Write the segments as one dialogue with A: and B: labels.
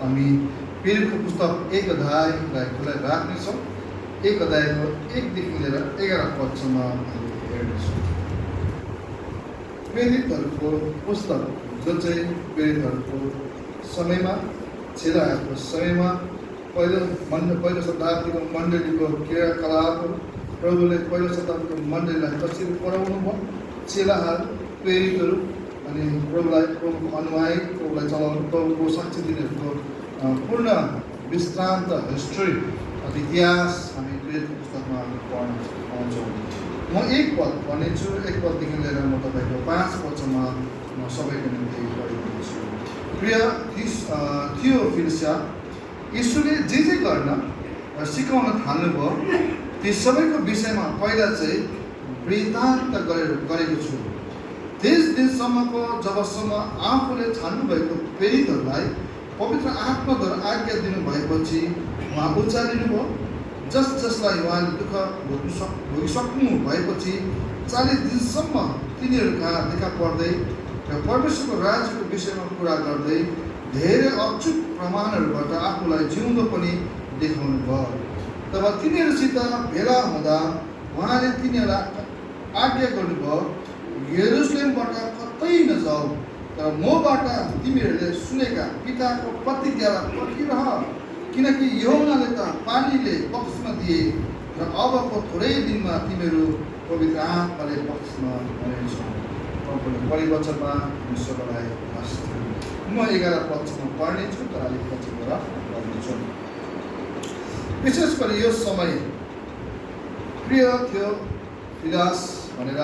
A: हामी प्रेरितको पुस्तक 1 अध्यायलाई खुला राख्नेछौँ। 1 अध्यायको 1 देखि लिएर 11 पदसम्म हामी हेर्नेछौँ। प्रेरितहरूको पुस्तक जो चाहिँ प्रेरितहरूको समयमा, चेलाहरूको समयमा पहिलो शताब्दीको मण्डलीको क्रियाकलापहरू, प्रभुले पहिलो शताब्दीको मण्डलीलाई कसरी पढाउनु भयो, चेलाहरू, प्रेरितहरू अनि प्रभुको अनुयायी, प्रभुलाई चलाउनु, प्रभुको साक्षी दिनेहरूको पूर्ण विश्रान्त हिस्ट्री इतिहास हामी प्रेरितको पुस्तकमा पढ्न पाउँछौँ। म 1 पद पढ्नेछु। 1 पददेखि लिएर म तपाईँको 5 पदसम्म म सबैको निम्ति पढिदिनेछु। प्रिय थियोफिलस, यीशुले जे गर्न र सिकाउन थाल्नुभयो ती सबैको विषयमा पहिला चाहिँ वृत्तान्त गरेको छु। त्यस दिनसम्मको जबसम्म आफूले छान्नुभएको प्रेरितहरूलाई पवित्र आत्माद्वारा आज्ञा दिनुभएपछि उहाँ उचालिनुभयो। जसलाई उहाँले दुःख भोगिसक्नु भएपछि 40 दिनसम्म तिनीहरू कहाँ देखा पर्दै र परमेश्वरको राज्यको विषयमा कुरा गर्दै धेरै अचूक प्रमाणहरूबाट आफूलाई जिउँदो पनि देखाउनु भयो। तब तिनीहरूसित भेला हुँदा उहाँले तिनीहरूलाई आज्ञा गर्नुभयो, यरुसलेमबाट कतै नजाऊ, तर मबाट तिमीहरूले सुनेका पिताको प्रतिज्ञालाई पर्खिरह, किनकि यूहन्नाले त पानीले बपतिस्मा दिए र अबको थोरै दिनमा तिमीहरू पवित्र आत्माले बपतिस्मा हुनेछौ। परिवचनमा सबैलाई म 11 पदसम्म पढ्नेछु, तर अलिक पछिबाट पढ्नेछु। विशेष गरी यो समय प्रिय थियोफिलस भनेर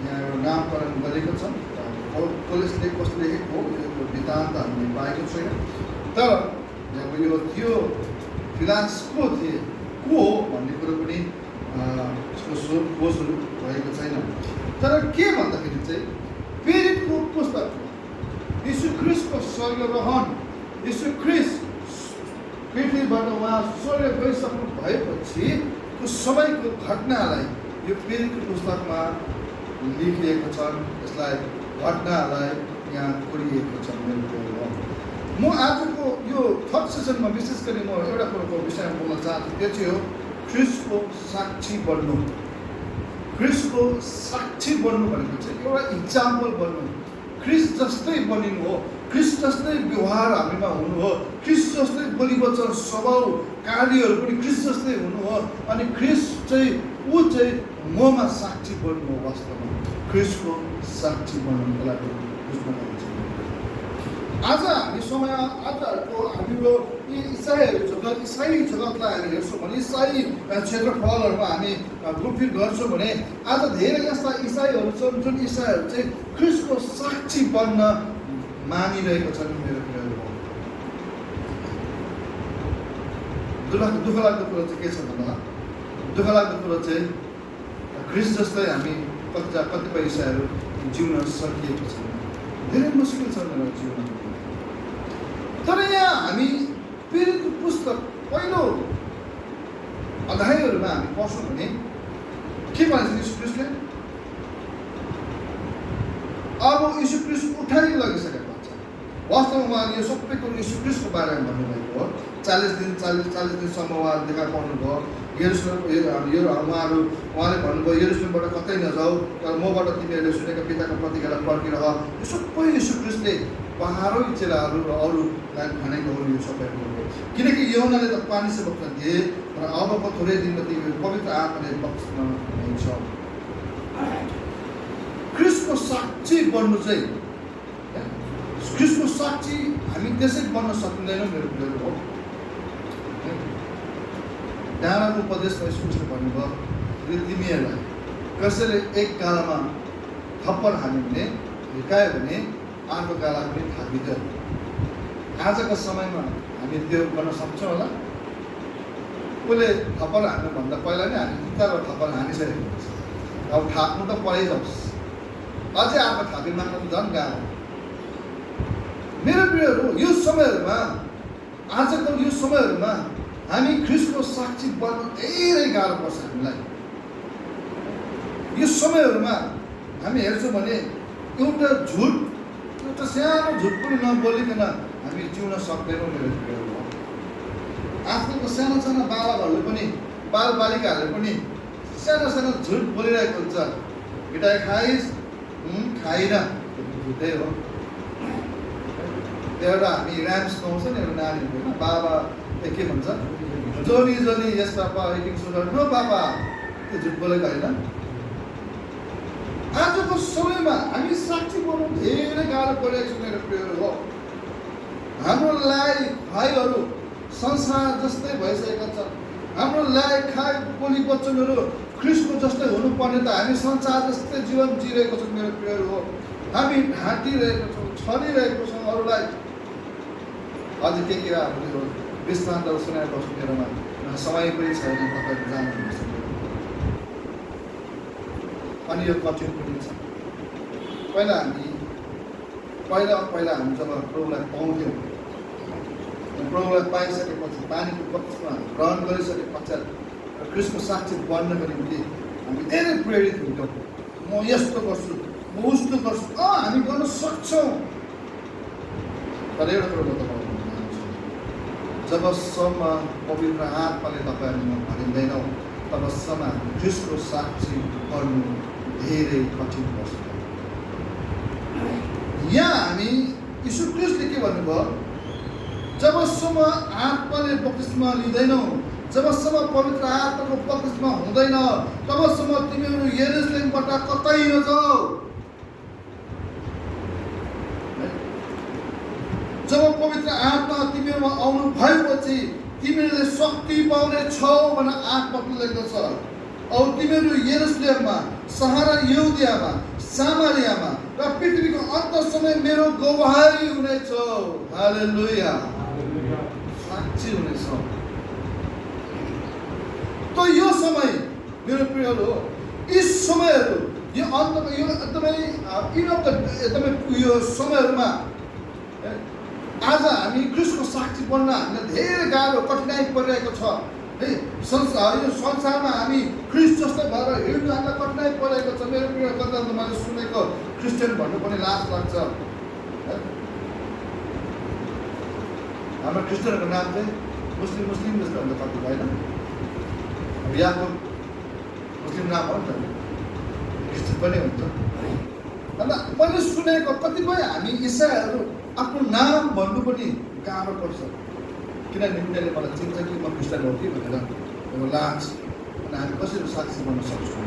A: यहाँ एउटा नामकरण गरेको छ। पुलिसले कसले लेखेको हो यो वृत्तान्त हामीले पाएको छैन, तर अब यो थियोफिलस को हो भन्ने कुरो पनि यसको खोजहरू भएको छैन। तर के भन्दाखेरि चाहिँ प्रेरितको पुस्तकमा यीशु ख्रिस्टको स्वर्गरोहण, यीशु ख्रिस्ट पृथ्वीबाट उहाँ स्वर्ग गइसक्नु भएपछि त्यो सबैको घटनालाई यो प्रेरितको पुस्तकमा लेखिएको छ। यसलाई घटनालाई यहाँ कोरिएको छ। म आजको यो थर्ड सेसनमा विशेष गरी म एउटा कुरोको विषयमा बोल्न चाहन्छु, त्यो चाहिँ हो ख्रिस्टको साक्षी बन्नु। ख्रिस्टको साक्षी बन्नु भनेको चाहिँ एउटा इक्जाम्पल बन्नु, ख्रिस्ट जस्तै बनिनु हो, ख्रिस्ट जस्तै व्यवहार हामीमा हुनु हो, ख्रिस्ट जस्तै बोलीवचन स्वभाव कार्यहरू पनि ख्रिस्ट जस्तै हुनु हो। अनि ख्रिस्ट चाहिँ ऊ चाहिँ ममा साक्षी बन्नु हो। वास्तवमा ख्रिस्टको साक्षी बन्नुको लागि बुझ्न पर्छ। आज हामी समय आजको हाम्रो यी इसाई जगतलाई हामी हेर्छौँ भने, इसाई क्षेत्रफलहरूमा हामी घुमफिर गर्छौँ भने आज धेरै यस्ता इसाईहरू छन् जुन इसाईहरू चाहिँ ख्रिस्टको साक्षी बन्न मानिरहेको छन्। मेरो दुःख लाग्दो कुरो चाहिँ के छ भन्दा, दुःख लाग्दो कुरो चाहिँ ख्रिस्ट जस्तै हामी कतिपय इसाईहरू जिउन सकिएको छैन। धेरै मुस्किल छ मेरो जीवन। तर यहाँ हामी प्रेरितको पुस्तक पहिलो अध्यायहरूमा हामी पढ्छौँ भने के भन्छ यीशु ख्रिस्टले? अब यीशु ख्रिस्ट उठाइ लगिसकेको छ। वास्तवमा उहाँले यो सबै कुरो यीशु ख्रिस्टको बारेमा भन्नुभएको हो। 40 दिनसम्म उहाँहरू देखा पाउनुभयो। उहाँले भन्नुभयो, यरुसलेमबाट कतै नजाऊ, तर मबाट तिमीहरूले सुनेका पिताको प्रतिज्ञालाई पर्खिरह। यो सबै यीशु ख्रिस्टले पहाडै चेलाहरू र अरूलाई भनेको हो। यो सबै कुरो किनकि यूहन्नाले त पानीसे बपतिस्मा दिए र अबको थोरै दिनमा तिमीहरू पवित्र आत्माले बपतिस्मा हुन्छ। ख्रिस्टको साक्षी बन्नु चाहिँ, ख्रिस्टको साक्षी हामी त्यसै बन्न सकिँदैनौँ। मेरो कुरो हो डाँडाको उपदेशमा यीशुले भन्नुभयो, तिमीहरूलाई कसैले एक गालामा थप्पड हान्यो भने, हिर्कायो भने अर्को गाला पनि थापिदियो। आजको समयमा हामी त्यो गर्न सक्छौँ होला? उसले थप्पड हान्नुभन्दा पहिला नै हामी जुत्ताको थप्पड हानिसकेको हुन्छ। अब थाप्नु त परै जाओस्, अझै अर्को थापिन मात्र झन् गाह्रो। मेरो प्रियहरू, यो समयहरूमा, आजको यो समयहरूमा हामी ख्रिस्टको साक्षी बन्न धेरै गाह्रो पर्छ हामीलाई। यो समयहरूमा हामी हेर्छौँ भने एउटा सानो झुट पनि नबोलिकन हामी जिउन सक्दैनौँ मेरो प्रियहरू। आजकलको सानो सानो बालकहरूले पनि बालबालिकाहरूले पनि सानो सानो झुट बोलिरहेको हुन्छ। मिठाई खाइस्? खाइन। झुटै हो। एउटा हामी ऱ्याम्स पाउँछ नि एउटा नानीहरू होइन, बाबा के भन्छ, Johnny Johnny yes papa eating sugar no papa, त्यो झुट बोलेको होइन। आजको समयमा हामी साक्षी बन्नु धेरै गाह्रो परिरहेको छ मेरो प्रियहरू हो। हाम्रो लाइफहरू संसार जस्तै भइसकेका छ। हाम्रो लाइफ बोली वचनहरू ख्रिस्टको जस्तै हुनुपर्ने त हामी संसार जस्तै जीवन जिरहेको छौँ मेरो प्रियहरू हो। हामी ढाँटिरहेको छौँ, छलिरहेको छौँ अरूलाई। अझ के हामीले वृत्तान्तहरू सुनाएर बस्नु मेरोमा समय पनि छैन, तपाईँहरू जानुहुन्छ। अनि यो कठिन पनि छ। पहिला हामी जब प्रभुलाई पाउँथ्यौँ, प्रभुलाई पाइसकेपछि पानीको बक्समा ग्रहण गरिसके पश्चात ख्रिस्टको साक्षी बन्नको निम्ति हामी धेरै प्रेरित हुन्छौँ। म यस्तो गर्छु, म उस्तो गर्छु, हामी गर्न सक्छौँ। तर एउटा कुरो म तपाईँलाई जबसम्म पवित्र आत्माले तपाईँहरूमा भरिँदैनौँ तबसम्म ख्रिस्टको साक्षी बन्नु धेरै कठिन पर्छ। यहाँ हामी यीशु ख्रिस्टले के भन्नुभयो, जबसम्म आत्माले बप्तिस्मा लिँदैनौ, जबसम्म पवित्र आत्माको बप्तिस्मा हुँदैन तबसम्म तिमीहरू यरुशलेमबाट कतै नजाऊ। जब पवित्र आत्मा तिमीहरूमा आउनु भएपछि तिमीहरूले शक्ति पाउने छौ भनेर आत्माले लेख्दछ। औ तिमीहरू यरुशलेममा, सहारा यहुदियामा, सामरियामा र पृथ्वीको अन्तसम्म मेरो गवाही हुनेछौ। हालेलुया, साक्षी हुनेछौ। त यो समय मेरो प्रियहरू हो, यी समयहरू यो अन्तको यो एकदमै यो समयहरूमा आज हामी ख्रिस्टको साक्षी बन्न हामीलाई धेरै गाह्रो कठिनाइ परिरहेको छ है। यो संसारमा हामी ख्रिस्ट जस्तै भएर हिँड्नु हामीलाई कठिनाइ परिरहेको छ। मेरो प्रिय कता मैले सुनेको क्रिस्चियन भन्नु पनि लाज लाग्छ। हाम्रो क्रिस्चियनहरूको नाम चाहिँ मुस्लिम जस्तो हुन्छ कति होइन। अब यहाँको मुस्लिम नाम हो नि त, क्रिस्चियन पनि हुन्छ। अन्त मैले सुनेको कतिपय हामी इसाईहरू आफ्नो नाम भन्नु पनि गाह्रो पर्छ, किनभने उनीहरूले मलाई चिन्छ कि म क्रिस्चियन हो कि भनेर एउटा लाज। अनि हामी कसरी साक्षी बन्न सक्छौँ?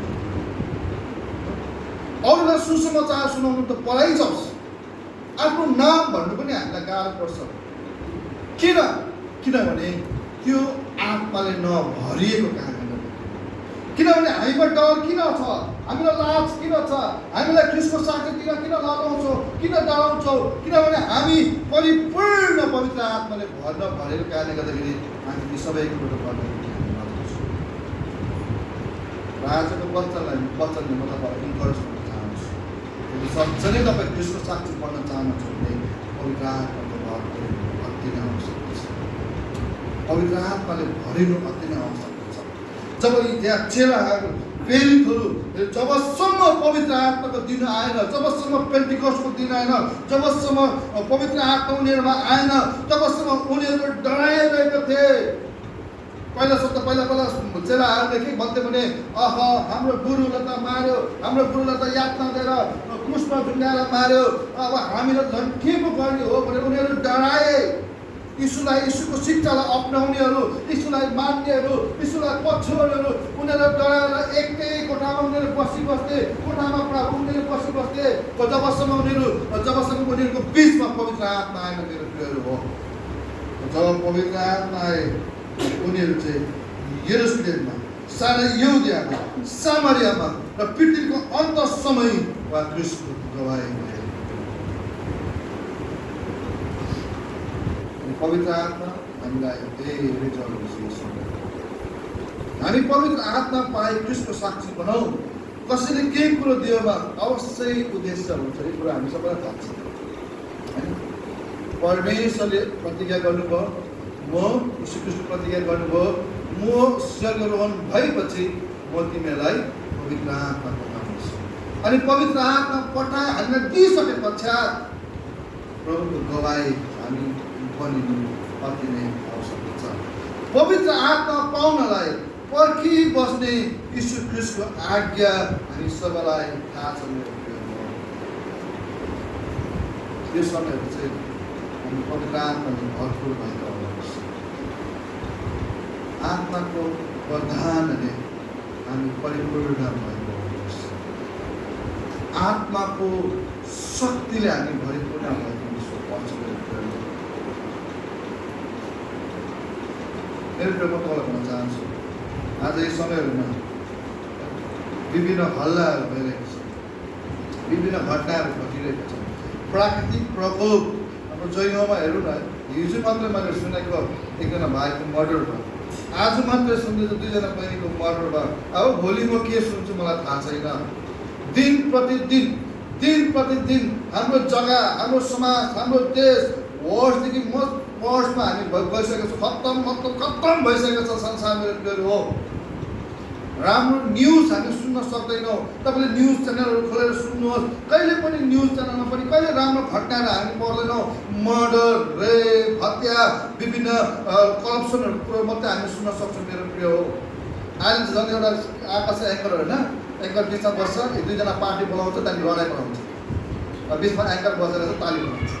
A: अरूलाई सुसमाचार सुनाउनु त परै जाओस्, आफ्नो नाम भन्नु पनि हामीलाई गाह्रो पर्छ। किनभने त्यो आत्माले नभरिएको कारणले। किनभने हामीमा डर किन छ, हामीलाई लाज किन छ, हामीलाई ख्रिस्टको साक्षी किन लगाउँछौँ, किन डराउँछौँ? किनभने हामी परिपूर्ण पवित्र आत्माले भरेको कारणले गर्दाखेरि हामी ती सबै कुरो गर्न आजको वचनले म तपाईँलाई इन्करेज गर्न चाहन्छु। यदि सच्चै नै तपाईँ ख्रिस्टको साक्षी बन्न चाहनुहुन्छ भने पवित्र आत्माको भर अति नै आवश्यक छ। पवित्र आत्माले भरिनु अति नै आवश्यक छ। जब त्यहाँ चेलाहरू प्रेरितहरू जबसम्म पवित्र आत्माको दिन आएन, जबसम्म पेन्टिकस्टको दिन आएन, जबसम्म पवित्र आत्मा उनीहरूमा आएन तबसम्म उनीहरू डराइरहेका थिए। पहिला चेलाहरूले के भन्थे भने हाम्रो गुरुलाई त मार्यो, हाम्रो गुरुलाई त यातना दिएर क्रुसमा झुन्डाएर मार्यो, अब हामीलाई झन् के पो गर्ने हो भनेर उनीहरू डराए। यीशुको शिक्षालाई अपनाउनेहरू, यीशुलाई मान्नेहरू, यीशुलाई पछ्याउनेहरू उनीहरू डराएर एकै कोठामा उनीहरू बस्थे, कोठामा उनीहरू बस्थे जबसम्म उनीहरूको बिचमा पवित्र आत्मा आएन। मेरो प्रियहरू हो, जब पवित्र आत्मा आए उनीहरू चाहिँ यरुशलेममा, सारा यहुदियामा, सामरियामा र पृथ्वीको अन्तसम्म वा ख्रिस्टको गवाही भए। पवित्र आत्मा हामीलाई धेरै जरुरी छ। हामी पवित्र आत्मा पाए ख्रिस्टको साक्षी बनाऊ। कसैले केही कुरो दियोमा अवश्य उद्देश्य हुन्छ, यो कुरा हामी सबैलाई थाहा छ। परमेश्वरले प्रतिज्ञा गर्नुभयो, म यीशु ख्रिस्ट प्रतिज्ञा गर्नुभयो, म स्वर्गारोहण भएपछि म तिमीलाई पवित्र आत्मा पठाउनेछु। अनि पवित्र आत्मा हामीलाई दिइसके पश्चात प्रभुको गवाही हामी बनिनु अति नै आवश्यक छ। पवित्र आत्मा पाउनलाई पर्खी बस्ने यीशु ख्रीष्टको आज्ञा हामी सबैलाई थाहा छ। यो समयहरू चाहिँ हामी पवित्र आत्माले भरपुर भएर आउनुहोस्। आत्माको वरदानले हामी परिपूर्ण भएको हुनुहोस्। आत्माको शक्तिले हामी भरिपूर्ण भएको मेरो प्रेम तपाईँलाई भन्न चाहन्छु, आज यी समयहरूमा विभिन्न हल्लाहरू भइरहेको छ, विभिन्न घटनाहरू घटिरहेको छ, प्राकृतिक प्रकोप। हाम्रो जैनमा हेरौँ न, हिजो मात्रै मैले सुनेको एकजना भाइको मर्डर भयो, आज मात्रै सुन्दैछु दुईजना बहिनीको मर्डर भयो। अब भोलि म के सुन्छु मलाई थाहा छैन। दिन प्रतिदिन हाम्रो जग्गा, हाम्रो समाज, हाम्रो देश वर्षदेखि वर्षमा हामी गइसकेको छौँ। खत्तम भइसकेको छ संसार। मेरो हो राम्रो न्युज हामी सुन्न सक्दैनौँ। तपाईँले न्युज च्यानलहरू खोलेर सुन्नुहोस्, कहिले पनि न्युज च्यानलमा पनि कहिले राम्रो घटनाहरू हामी पढ्दैनौँ। मर्डर, रेप, हत्या, विभिन्न करप्सनहरूको कुरो मात्रै हामी सुन्न सक्छौँ। मेरो प्रिय हो, अहिले झन् एउटा आएको छ एङ्कर, होइन, एङ्कर बिचमा बस्छ, दुईजना पार्टी बोलाउँछ, त्यहाँदेखि लडाइँ बनाउँछ, बिचमा एङ्कर बसेर चाहिँ ताली बनाउँछ।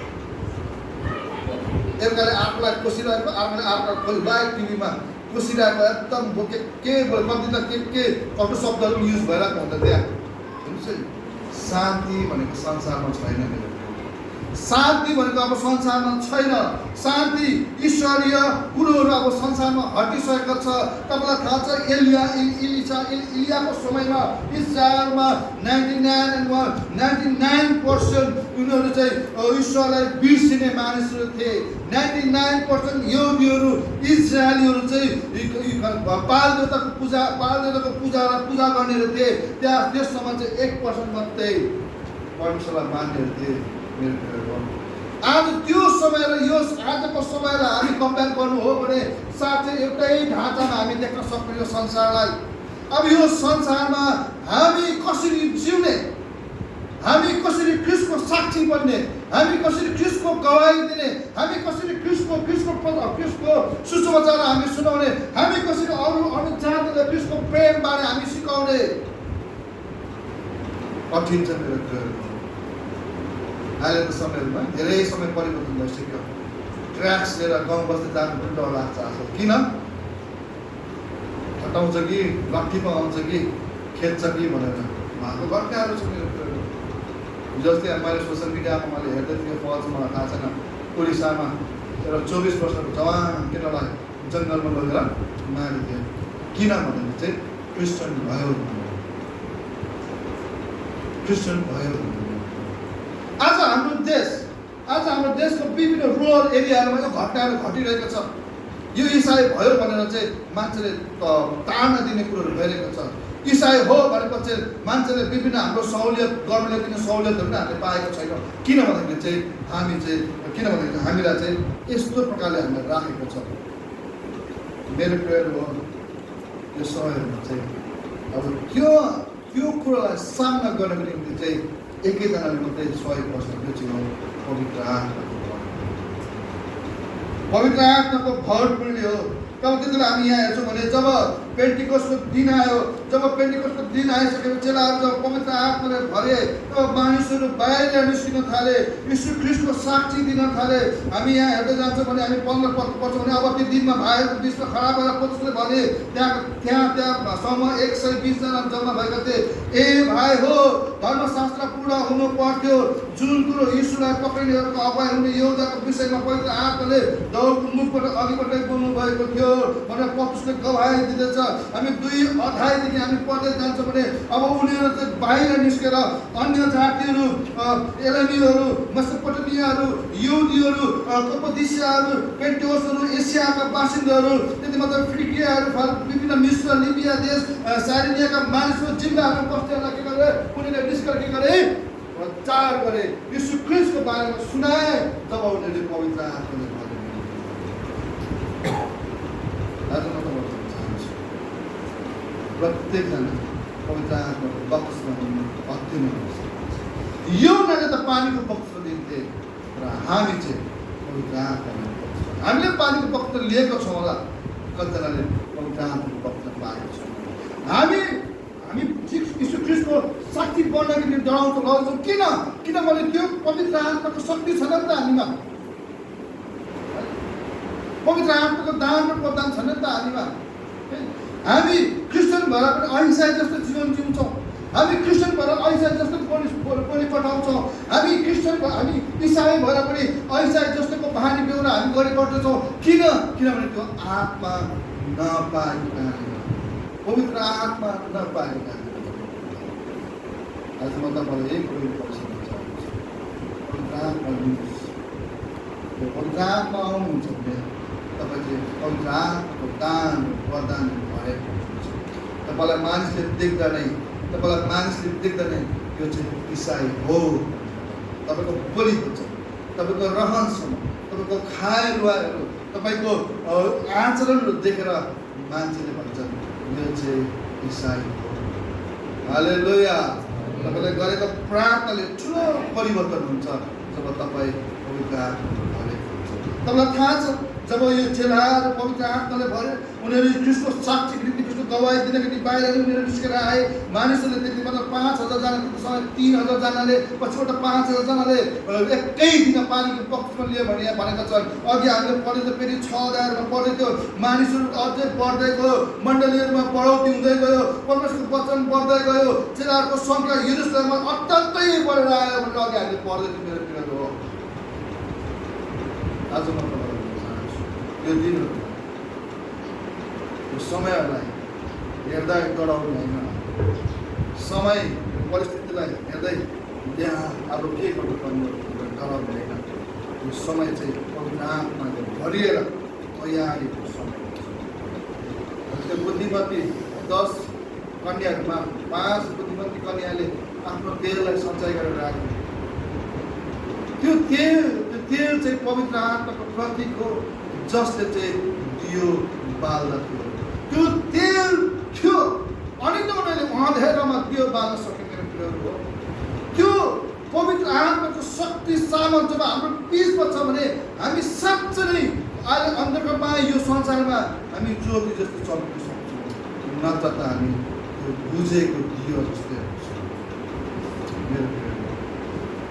A: एउटाले अर्कोलाई कोसिरहेको, अर्कोले अर्को खोलिरहेको, टिभीमा कोसिरहेको, एकदम के कति त के कटु शब्दहरू युज भइरहेको हुन्छ त्यहाँ। शान्ति भनेको संसारमा छैन। मेरो शान्ति भनेको अब संसारमा छैन। शान्ति ईश्वरीय कुरोहरू अब संसारमा हटिसकेको छ। तपाईँलाई थाहा छ, इलियाको समयमा इजरायलमा 99% उनीहरू चाहिँ ईश्वरलाई बिर्सिने मानिसहरू थिए। 99% यहुदीहरू, इजरायलीहरू चाहिँ बाल देवताको पूजा गर्नेहरू थिए। त्यहाँ त्यस समय चाहिँ 1% मात्रै परमेश्वरलाई मान्नेहरू थिए। आज त्यो समय र यो आजको समयलाई हामी कम्पेयर गर्नु हो भने साथै एउटै ढाँचामा हामी देख्न सक्छौँ यो संसारलाई। अब यो संसारमा हामी कसरी जिउने, हामी कसरी ख्रीष्टको साक्षी बन्ने, हामी कसरी ख्रीष्टको गवाही दिने, हामी कसरी ख्रीष्टको सुसमाचार हामी सुनाउने, हामी कसरी अरू जातिलाई ख्रीष्टको प्रेमबारे हामी सिकाउने, कठिन छ। मेरो अहिलेको समयमा धेरै समय परिवर्तन भइसक्यो। ट्र्याक्स लिएर गाउँ बस्ती जानु पनि डर लाग्छ आजकल। किन? हटाउँछ कि लट्ठीमा आउँछ कि खेद्छ कि भनेर उहाँको घटनाहरू छ। मेरो जस्तै मैले सोसियल मिडियामा मैले हेर्दै थिएँ, फल्स मलाई थाहा छैन, उडिसामा एउटा 24 वर्षको जवान केटालाई जङ्गलमा लगेर मारिदियो। किन भने चाहिँ क्रिस्चियन भयो। आज हाम्रो देशको विभिन्न रुरल एरियाहरूमा यो घटनाहरू घटिरहेको छ। यो इसाई भयो भनेर चाहिँ मान्छेले ताड्न दिने कुरोहरू भइरहेको छ। इसाई हो भनेपछि मान्छेले विभिन्न हाम्रो सहुलियत, गभर्मेन्टले दिने सहुलियतहरू पनि हामीले पाएको छैनौँ। किनभनेदेखि चाहिँ हामीलाई चाहिँ यस्तो प्रकारले हामीलाई राखेको छ। मेरो प्रियहरू हो, यो समयहरूमा चाहिँ अब त्यो कुरोलाई सामना गर्नको निम्ति चाहिँ एकैजनाले मात्रै सहयोग गर्छ। त्यो चाहिँ हो पवित्र आत्माको भरपूर्ति हो। तब त्यतिबेला हामी यहाँ हेर्छौँ भने जब पेन्टिकोसको दिन आयो, आइसकेपछि चेलाहरू जब पवित्र आत्माले भरे, तब मानिसहरू बाहिर निस्किन थाले, यीशु ख्रीष्टको साक्षी दिन थाले। हामी यहाँ हेर्दै जान्छौँ भने हामी 15 पद पढ्छौँ भने अब त्यो दिनमा भाइहरूको बिचमा खडा भएर पत्रुसले भने त्यहाँसम्म 120 जना जम्मा भएका थिए। ए भाइ हो, धर्मशास्त्र पूर्ण हुनु पर्थ्यो, जुन कुरो यीशुलाई पक्रिनेहरूको अगुवाई हुने यहुदाको विषयमा पवित्र आत्माले दौडको मुखबाट अघिबाटै बोल्नु भएको थियो भनेर पत्रुसले गवाही दिँदैछ। हामी 2 अध्यायदेखि हामी पढ्दै जान्छौँ भने अब उनीहरू चाहिँ बाहिर निस्केर अन्य जातिहरू, एलेमीहरू, मेसोपोटामियाहरू, यहुदीहरू, कप्पादोसियाहरू, पेन्टिकोसहरू, एसियाका बासिन्दाहरू, त्यति मात्र फ्रिगियाहरू, विभिन्न मिस्र, लिबिया देश, साइरिनियाका मानिसहरू, जिल्लाहरू, बस्तीहरूलाई के गरे, उनीहरूले निस्केर के गरे, प्रचार गरे, यीशु ख्रीष्टको बारेमा सुनाए। जब उनीहरूले पवित्र आत्माले भरे। आज म तपाईँलाई चाहन्छु प्रत्येकजना पवित्र आत्माको बक्समा हुनु अति नै आवश्यक छ। यो उनीहरूले त पानीको बक्स दिन्थे, र हामी चाहिँ पवित्र आत्माको हामीले पानीको बक्टर लिएको छौँ होला, कतिजनाले पवित्र आत्माको बक्टर पाएको छौँ। हामी यीशु ख्रीष्टको शक्ति बढ्नको निम्ति डराउँछौँ, लड्छौँ। किनभने त्यो पवित्र आत्माको शक्ति छैन नि त हामीमा। पवित्र आत्माको दान र प्रदान छैन नि त हामीमा। हामी क्रिस्चियन भएर पनि अहिंसा जस्तो जीवन जिउँछौँ। हामी क्रिस्चियन भएर अहिंसा जस्तो बोली पठाउँछौँ। हामी इसाई भएर पनि अहिंसा जस्तोको बानी बेहोरा हामी गरिबस्दछौँ। किनभने त्यो आत्मा नपाएका, पवित्र आत्मा नपाएका। आज म तपाईँलाई यही कुरो पर्सन चाहन्छु, पवित्र आत्मा लिनुहोस्। पवित्र आत्मा आउनुहुन्छ भने तपाईँ चाहिँ पवित्र आत्माको दान प्रदान भएको हुनुहुन्छ। तपाईँलाई मानिसले देख्दा नै यो चाहिँ इसाई हो। तपाईँको बोली हुन्छ, तपाईँको रहनसहन, तपाईँको खाए रुवाहरू, तपाईँको आचरणहरू देखेर मान्छेले भन्छन् यो चाहिँ इसाई हो। हालेलुया। तपाईँले गरेको प्रार्थनाले ठुलो परिवर्तन हुन्छ जब तपाईँ पवित्र आत्माले भरेको हुन्छ। तपाईँलाई थाहा छ, जब यो चेलाहरू पवित्र आत्माले भरे, उनीहरू क्रिस्टको साक्षीको निम्ति, क्रिस्टको गवाही दिनको निम्ति बाहिर उनीहरू निस्केर आए। मानिसहरूले त्यति बेला 5,000 जना, त्यति समय 3,000 जनाले, पछिबाट 5,000 जनाले एकै दिन पानीको बक्समा लियो भने यहाँ भनेका छन्। अघि हामीले पढ्यो त फेरि 6 अध्यायमा पढ्यो त्यो मानिसहरू अझै बढ्दै गयो, मण्डलीहरूमा बढौती हुँदै गयो, परमेश्वरको वचन बढ्दै गयो, चेलाहरूको सङ्ख्या यरुशलेममा अत्यन्तै बढेर आयो भनेर अघि हामीले पढ्दै थियो। मेरो प्रिय हो, आज म यो दिनहरू, यो समयहरूलाई हेर्दा डराउने होइन, समय परिस्थितिलाई हेर्दै अब के गर्नुपर्ने डराउने होइन। यो समय चाहिँ पवित्र आत्माले भरिएर तयारीको समय। त्यो बुद्धिमती 10 कन्याहरूमा 5 बुद्धिमती कन्याले आफ्नो तेललाई सञ्चय गरेर राख्यो। त्यो तेल चाहिँ पवित्र आत्माको प्रतीक हो, जसले चाहिँ दियो बाल्दथ्यो। त्यो तेल थियो अनि त उनीहरूले अँध्यारोमा दियो बाल्न सकेन। त्यो पवित्र आत्माको शक्ति सामर्थ जब हाम्रो बिचमा छ भने हामी साँच्चै नै अहिले अन्धकारमा यो संसारमा हामी ज्योति जस्तो चल्न सक्छौँ, नत्र त हामी त्यो बुझेको दियो जस्तै हुन्छ। मेरो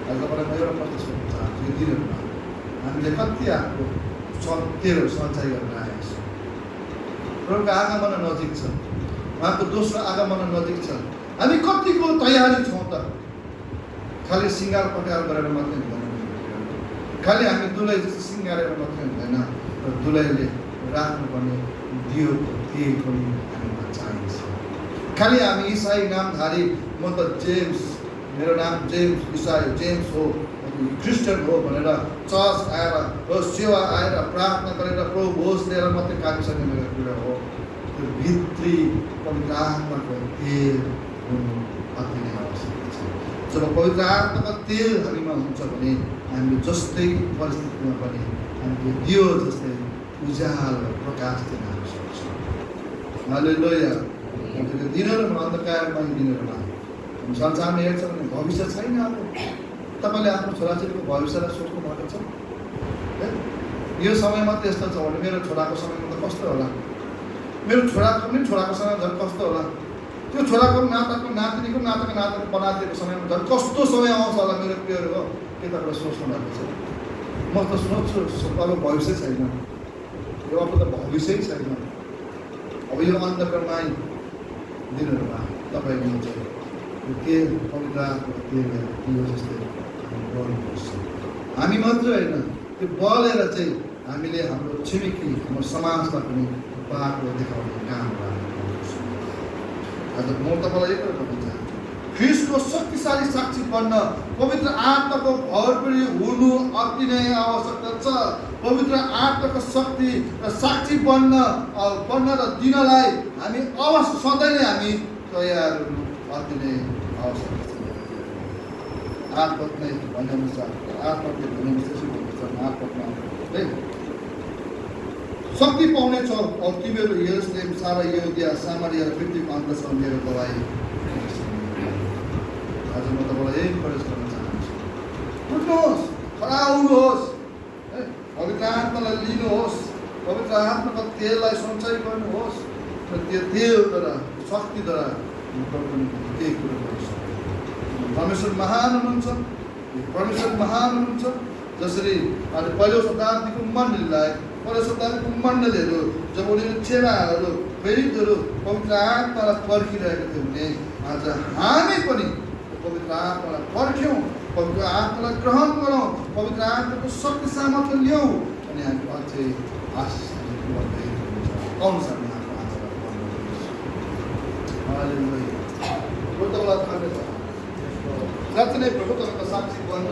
A: आज तपाईँलाई म एउटा प्रश्न सोध्न चाहन्छु, यो दिनहरूमा हामीले कति आफ्नो तेलहरू सञ्चय गरेर आएका छौँ? प्रभुको आगमन नजिक छ, उहाँको दोस्रो आगमन नजिक छ। हामी कतिको तयारी छौँ त? खालि सिँगार पटार गरेर मात्रै हुँदैन, खालि हामी दुलै जस्तो सिँगारेर मात्रै हुँदैन, तर दुलैले राख्नुपर्ने दियोको तेल पनि हामीमा चाहिन्छ। खालि हामी इसाई नामधारी, म त जेम्स, मेरो नाम जेम्स, इसाई जेम्स हो, क्रिस्चियन हो भनेर चर्च आएर सेवा आएर प्रार्थना गरेर प्रभु भोज लिएर मात्रै काटिसक्ने मेरो कुरा हो। त्यो भित्री पवित्र आत्माको तेल हुनु अति नै आवश्यक छ। जब पवित्र आत्माको तेल हामीमा हुन्छ भने हामीले जस्तै परिस्थितिमा पनि हामीले दियो जस्तै उज्यालो प्रकाश दिन सक्छौँ। हालेलुया। दिनहरूमा अन्धकारमय दिनहरूमा संसारमा हेर्छ भने भविष्य छैन। अब तपाईँले आफ्नो छोराछोरीको भविष्यलाई सोच्नु भएको छ? यो समयमा त्यस्तो छ भने मेरो छोराको समयमा त कस्तो होला? मेरो छोराको समयमा झन् कस्तो होला? त्यो छोराको नाताको नातिनीको बनाइदिएको समयमा झन् कस्तो समय आउँछ होला? मेरो प्रियहरू हो, के तपाईँलाई सोच्नु भएको छ? म त सोच्छु अब भविष्य छैन, यो अब त भविष्य छैन। अब यो अन्धकारमय दिनहरूमा तपाईँले चाहिँ तेल पवित्र आत्माको तेल जस्तै गर्नुपर्छ। हामी मात्रै होइन, त्यो बलेर चाहिँ हामीले हाम्रो छिमेकी, हाम्रो समाजलाई पनि बाटो देखाउने काम गर्नुपर्छ। आज म तपाईँलाई एक कुरा भन्न चाहन्छु, ख्रिस्टको शक्तिशाली साक्षी बन्न पवित्र आत्माको भरपूरी हुनु अति नै आवश्यकता छ। पवित्र आत्माको शक्ति र साक्षी बन्न र दिनलाई हामी अवश्य सधैँ नै हामी तयार हुनु अति नै आवश्यक छ। आत्मक नै भनेअनुसार आत्मकले आत्मकमा है शक्ति पाउनेछौ। अब तिमीहरू यरुशलेम, सारा यहुदिया, सामरिया र पृथ्वीको अन्तसम्म मेरो गवाही। आज म तपाईँलाई यही प्रयास गर्न चाहन्छु, उठ्नुहोस्, खडा हुनुहोस्, पवित्र आत्मालाई लिनुहोस्, पवित्र आत्माको तेललाई सञ्चय गर्नुहोस् र त्यो तेलद्वारा शक्तिद्वारा प्रभुको निम्ति केही कुरो गर्न सक्नुहुन्छ। परमेश्वर महान हुनुहुन्छ, परमेश्वर महान हुनुहुन्छ। जसरी पहिलो शताब्दीको मण्डलीलाई, पहिलो शताब्दीको मण्डलीहरू जब उनीहरू चेलाहरू प्रेरितहरू पवित्र आत्मालाई पर्खिरहेको थियो भने आज हामी पनि पवित्र आत्मालाई पर्ख्यौँ, पवित्र आत्मालाई ग्रहण गरौँ, पवित्र आत्माको शक्ति सामर्थ्य ल्याउँ अनि हामी अझै आशिष बन्दै हुन्छ। कौन सा साँच्चै नै प्रभु तपाईँको साक्षी बन्न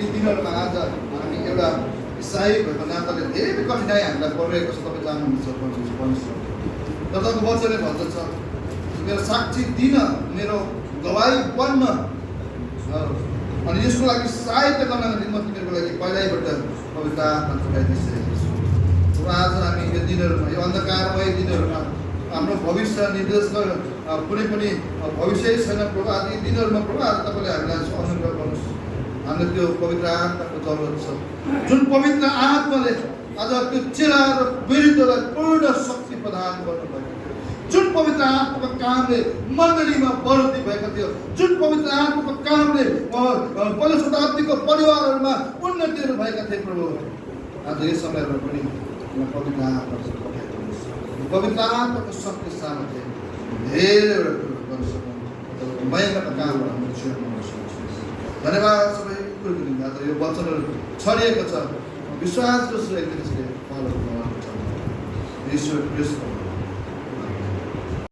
A: यी दिनहरूमा आज हामी एउटा इसाई भएको नाताले धेरै कठिनाइ हामीलाई परिरहेको छ। तपाईँ जान्नुहुन्छ परमेश्वर, तर तपाईँको वचनले भन्दछ मेरो साक्षी दिन, मेरो गवाई बन्न, अनि यसको लागि सहायता गर्नको निम्ति म तिमीहरूको लागि पहिल्यैबाट पवित्र आत्मा चढाइदिइसकेको छु। र आज हामी यो दिनहरूमा, यो अन्धकारमय दिनहरूमा हाम्रो भविष्य निर्देश कुनै पनि भविष्य छैन प्रभु। आज यी दिनहरूमा प्रभु आज तपाईँले हामीलाई अनुग्रह गर्नुहोस्। हामीलाई त्यो पवित्र आत्माको जरुरत छ, जुन पवित्र आत्माले आज त्यो चेला र विरुद्धलाई पूर्ण शक्ति प्रदान गर्नुभएको थियो, जुन पवित्र आत्माको कामले मण्डलीमा बढोत्तरी भएको थियो, जुन पवित्र आत्माको कामले पहिलो शताब्दीको परिवारहरूमा उन्नतिहरू भएका थिए प्रभु। आज यस समयमा पनि पवित्र आत्मा पठाइदिनुहोस्। पवित्र आत्माको शक्ति सामर्थ्य धेरैवटा कुरो गर्न सकौँ, महिमाको कामहरू हाम्रो जीवनमा सक्छौँ। धन्यवाद सबै कुरोको निम्ति। आज यो वचनहरू छरिएको छ, विश्वासको सहित त्यसले फलहरू बनाउनु छ। ईश्वर कृष्ण